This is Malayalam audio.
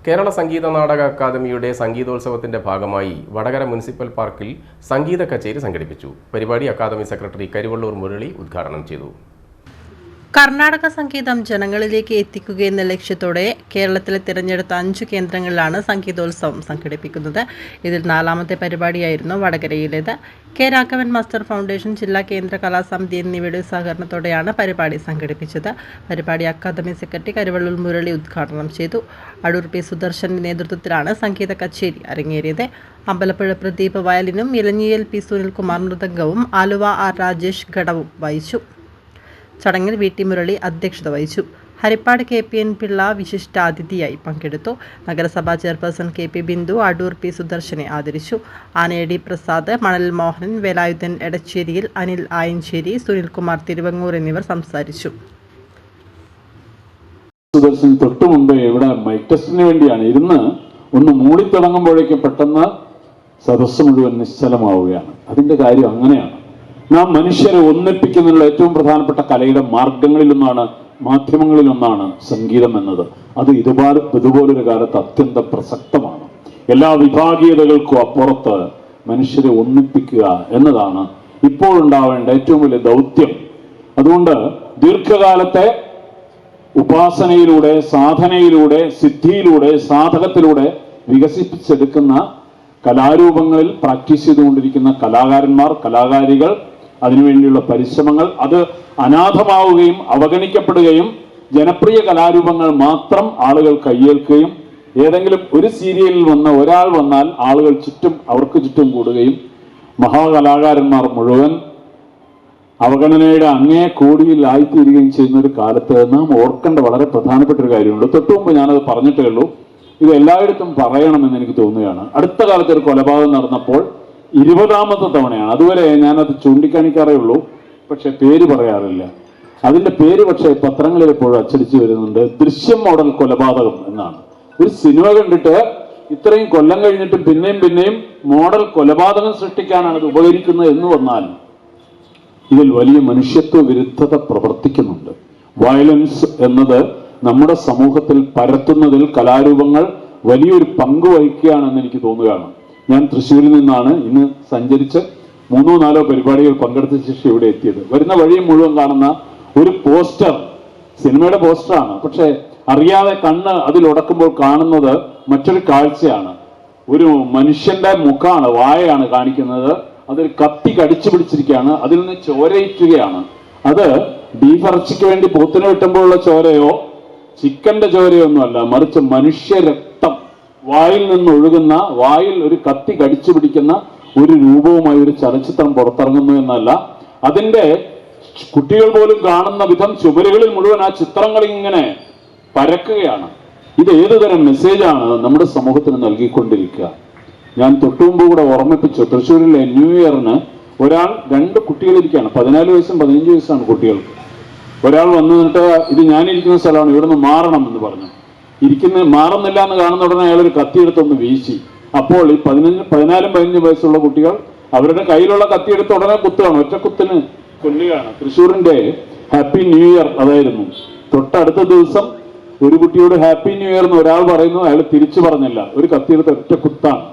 കേരള സംഗീത നാടക അക്കാദമിയുടെ സംഗീതോത്സവത്തിന്റെ ഭാഗമായി വടകര മുനിസിപ്പൽ പാർക്കിൽ സംഗീത കച്ചേരി സംഘടിപ്പിച്ചു. പരിപാടി അക്കാദമി സെക്രട്ടറി കരിവള്ളൂർ മുരളി ഉദ്ഘാടനം ചെയ്തു. കർണാടക സംഗീതം ജനങ്ങളിലേക്ക് എത്തിക്കുകയെന്ന ലക്ഷ്യത്തോടെ കേരളത്തിലെ തിരഞ്ഞെടുത്ത 5 കേന്ദ്രങ്ങളിലാണ് സംഗീതോത്സവം സംഘടിപ്പിക്കുന്നത്. ഇതിൽ 4ാമത്തെ പരിപാടിയായിരുന്നു വടകരയിലേത്. കെ രാഘവൻ മാസ്റ്റർ ഫൗണ്ടേഷൻ, ജില്ലാ കേന്ദ്ര കലാസമിതി എന്നിവയുടെ സഹകരണത്തോടെയാണ് പരിപാടി സംഘടിപ്പിച്ചത്. പരിപാടി അക്കാദമി സെക്രട്ടറി കരിവള്ളൂർ മുരളി ഉദ്ഘാടനം ചെയ്തു. അടൂർ പി സുദർശന്റെ നേതൃത്വത്തിലാണ് സംഗീത കച്ചേരി അരങ്ങേറിയത്. അമ്പലപ്പുഴ പ്രദീപ് വയലിനും, ഇലഞ്ഞിയിൽ പി സുനിൽകുമാർ മൃദംഗവും, ആലുവ ആർ രാജേഷ് ഘടവും വായിച്ചു. ചടങ്ങിൽ വി ടി മുരളി അധ്യക്ഷത വഹിച്ചു. Harippad K P N Pillai വിശിഷ്ടാതിഥിയായി പങ്കെടുത്തു. നഗരസഭാ chairperson K P Bindu Adoor P സുദർശനെ ആദരിച്ചു. ആനയടി പ്രസാദ്, മണൽ മോഹനൻ, വേലായുധൻ എടച്ചേരിയിൽ, അനിൽ ആയഞ്ചേരി, സുനിൽകുമാർ തിരുവങ്ങൂർ എന്നിവർ സംസാരിച്ചു. സുദർശൻ തൊട്ടു മുമ്പ് ഇവിടെ മൈക്ക് ടെസ്റ്റിന് വേണ്ടിയാണ് ഇരുന്ന് ഒന്ന് മൂളിത്തിളങ്ങുമ്പോഴേക്കും പെട്ടെന്ന് സദസ്സ് മുഴുവൻ നിശ്ചലമാവുകയാണ്. അതിന്റെ കാര്യം അങ്ങനെയാണ്. നാം മനുഷ്യരെ ഒന്നിപ്പിക്കുന്നതിനുള്ള ഏറ്റവും പ്രധാനപ്പെട്ട കലയുടെ മാർഗങ്ങളിലൊന്നാണ്, മാധ്യമങ്ങളിലൊന്നാണ് സംഗീതം എന്നത്. അത് ഇതുപോലൊരു കാലത്ത് അത്യന്തം പ്രസക്തമാണ്. എല്ലാ വിഭാഗീയതകൾക്കും അപ്പുറത്ത് മനുഷ്യരെ ഒന്നിപ്പിക്കുക എന്നതാണ് ഇപ്പോഴുണ്ടാവേണ്ട ഏറ്റവും വലിയ ദൗത്യം. അതുകൊണ്ട് ദീർഘകാലത്തെ ഉപാസനയിലൂടെ, സാധനയിലൂടെ, സിദ്ധിയിലൂടെ, സാധകത്തിലൂടെ വികസിപ്പിച്ചെടുക്കുന്ന കലാരൂപങ്ങളിൽ പ്രാക്ടീസ് ചെയ്തുകൊണ്ടിരിക്കുന്ന കലാകാരന്മാർ, കലാകാരികൾ, അതിനുവേണ്ടിയുള്ള പരിശ്രമങ്ങൾ, അത് അനാഥമാവുകയും അവഗണിക്കപ്പെടുകയും ജനപ്രിയ കലാരൂപങ്ങൾ മാത്രം ആളുകൾ കയ്യേൽക്കുകയും ഏതെങ്കിലും ഒരു സീരിയലിൽ വന്ന ഒരാൾ വന്നാൽ ആളുകൾ അവർക്ക് ചുറ്റും കൂടുകയും മഹാകലാകാരന്മാർ മുഴുവൻ അവഗണനയുടെ അങ്ങേ കോടിയിൽ ആയിത്തീരുകയും ചെയ്യുന്ന ഒരു കാലത്ത് നാം ഓർക്കേണ്ട വളരെ പ്രധാനപ്പെട്ട ഒരു കാര്യമുണ്ട്. തൊട്ടുമുമ്പ് ഞാനത് പറഞ്ഞിട്ടേ ഉള്ളൂ. ഇത് എല്ലായിടത്തും പറയണമെന്ന് എനിക്ക് തോന്നുകയാണ്. അടുത്ത കാലത്ത് ഒരു കൊലപാതകം നടന്നപ്പോൾ 20ാമത്തെ തവണയാണ്. അതുവരെ ഞാനത് ചൂണ്ടിക്കാണിക്കാറേ ഉള്ളൂ, പക്ഷെ പേര് പറയാറില്ല. അതിന്റെ പേര് പക്ഷേ പത്രങ്ങളിൽ എപ്പോഴും അച്ചടിച്ചു വരുന്നുണ്ട്. ദൃശ്യം മോഡൽ കൊലപാതകം എന്നാണ്. ഒരു സിനിമ കണ്ടിട്ട് ഇത്രയും കൊല്ലം കഴിഞ്ഞിട്ട് പിന്നെയും മോഡൽ കൊലപാതകം സൃഷ്ടിക്കാനാണ് ഇത് ഉപകരിക്കുന്നത് എന്ന് വന്നാൽ ഇതിൽ വലിയ മനുഷ്യത്വ വിരുദ്ധത പ്രവർത്തിക്കുന്നുണ്ട്. വയലൻസ് എന്നത് നമ്മുടെ സമൂഹത്തിൽ പരത്തുന്നതിൽ കലാരൂപങ്ങൾ വലിയൊരു പങ്ക് വഹിക്കുകയാണെന്ന് എനിക്ക് തോന്നുകയാണ്. ഞാൻ തൃശ്ശൂരിൽ നിന്നാണ് ഇന്ന് സഞ്ചരിച്ച് 3-4 പരിപാടികൾ പങ്കെടുത്ത ശേഷം ഇവിടെ എത്തിയത്. വരുന്ന വഴി മുഴുവൻ കാണുന്ന ഒരു പോസ്റ്റർ, സിനിമയുടെ പോസ്റ്ററാണ്. പക്ഷെ അറിയാതെ കണ്ണ് അതിലുടക്കുമ്പോൾ കാണുന്നത് മറ്റൊരു കാഴ്ചയാണ്. ഒരു മനുഷ്യന്റെ മുഖമാണ്, വായയാണ് കാണിക്കുന്നത്. അതൊരു കത്തി കടിച്ചു പിടിച്ചിരിക്കുകയാണ്. അതിൽ നിന്ന് ചോരയിറ്റുകയാണ്. അത് ബീഫ് ഇറച്ചിക്ക് വേണ്ടി പോത്തിന് വെട്ടുമ്പോഴുള്ള ചോരയോ ചിക്കന്റെ ചോരയോ ഒന്നുമല്ല, മറിച്ച് മനുഷ്യരക്തം വായിൽ നിന്ന് ഒഴുകുന്ന, വായിൽ ഒരു കത്തി കടിച്ചു പിടിക്കുന്ന ഒരു രൂപവുമായി ഒരു ചലച്ചിത്രം പുറത്തിറങ്ങുന്നു എന്നല്ല, അതിന്റെ കുട്ടികൾ പോലും കാണുന്ന വിധം ചുവരുകളിൽ മുഴുവൻ ആ ചിത്രങ്ങൾ ഇങ്ങനെ പരക്കുകയാണ്. ഇത് ഏതുതരം മെസ്സേജാണ് നമ്മുടെ സമൂഹത്തിന് നൽകിക്കൊണ്ടിരിക്കുക? ഞാൻ തൊട്ടുമുമ്പ് കൂടെ ഓർമ്മിപ്പിച്ചു, തൃശ്ശൂരിലെ ന്യൂ ഇയറിന് 2 കുട്ടികളിരിക്കുകയാണ്. 14 വയസ്സും 15 വയസ്സാണ് കുട്ടികൾക്ക്. ഒരാൾ വന്നു നിന്നിട്ട് ഇത് ഞാനിരിക്കുന്ന സ്ഥലമാണ്, ഇവിടുന്ന് മാറണം എന്ന് പറഞ്ഞു. മാറുന്നില്ല എന്ന് കാണുന്ന ഉടനെ അയാൾ ഒരു കത്തിയെടുത്തൊന്ന് വീശി. അപ്പോൾ ഈ 14-15 വയസ്സുള്ള കുട്ടികൾ അവരുടെ കയ്യിലുള്ള കത്തിയെടുത്ത് ഉടനെ കുത്തുകയാണ്, ഒറ്റ കുത്തിന് കൊല്ലുകയാണ്. തൃശ്ശൂരിന്റെ ഹാപ്പി ന്യൂ ഇയർ അതായിരുന്നു. തൊട്ടടുത്ത ദിവസം ഒരു കുട്ടിയോട് ഹാപ്പി ന്യൂ ഇയർ എന്ന് ഒരാൾ പറയുന്നു, അയാൾ തിരിച്ചു പറഞ്ഞില്ല, ഒരു കത്തിയെടുത്ത് ഒറ്റ കുത്താണ്.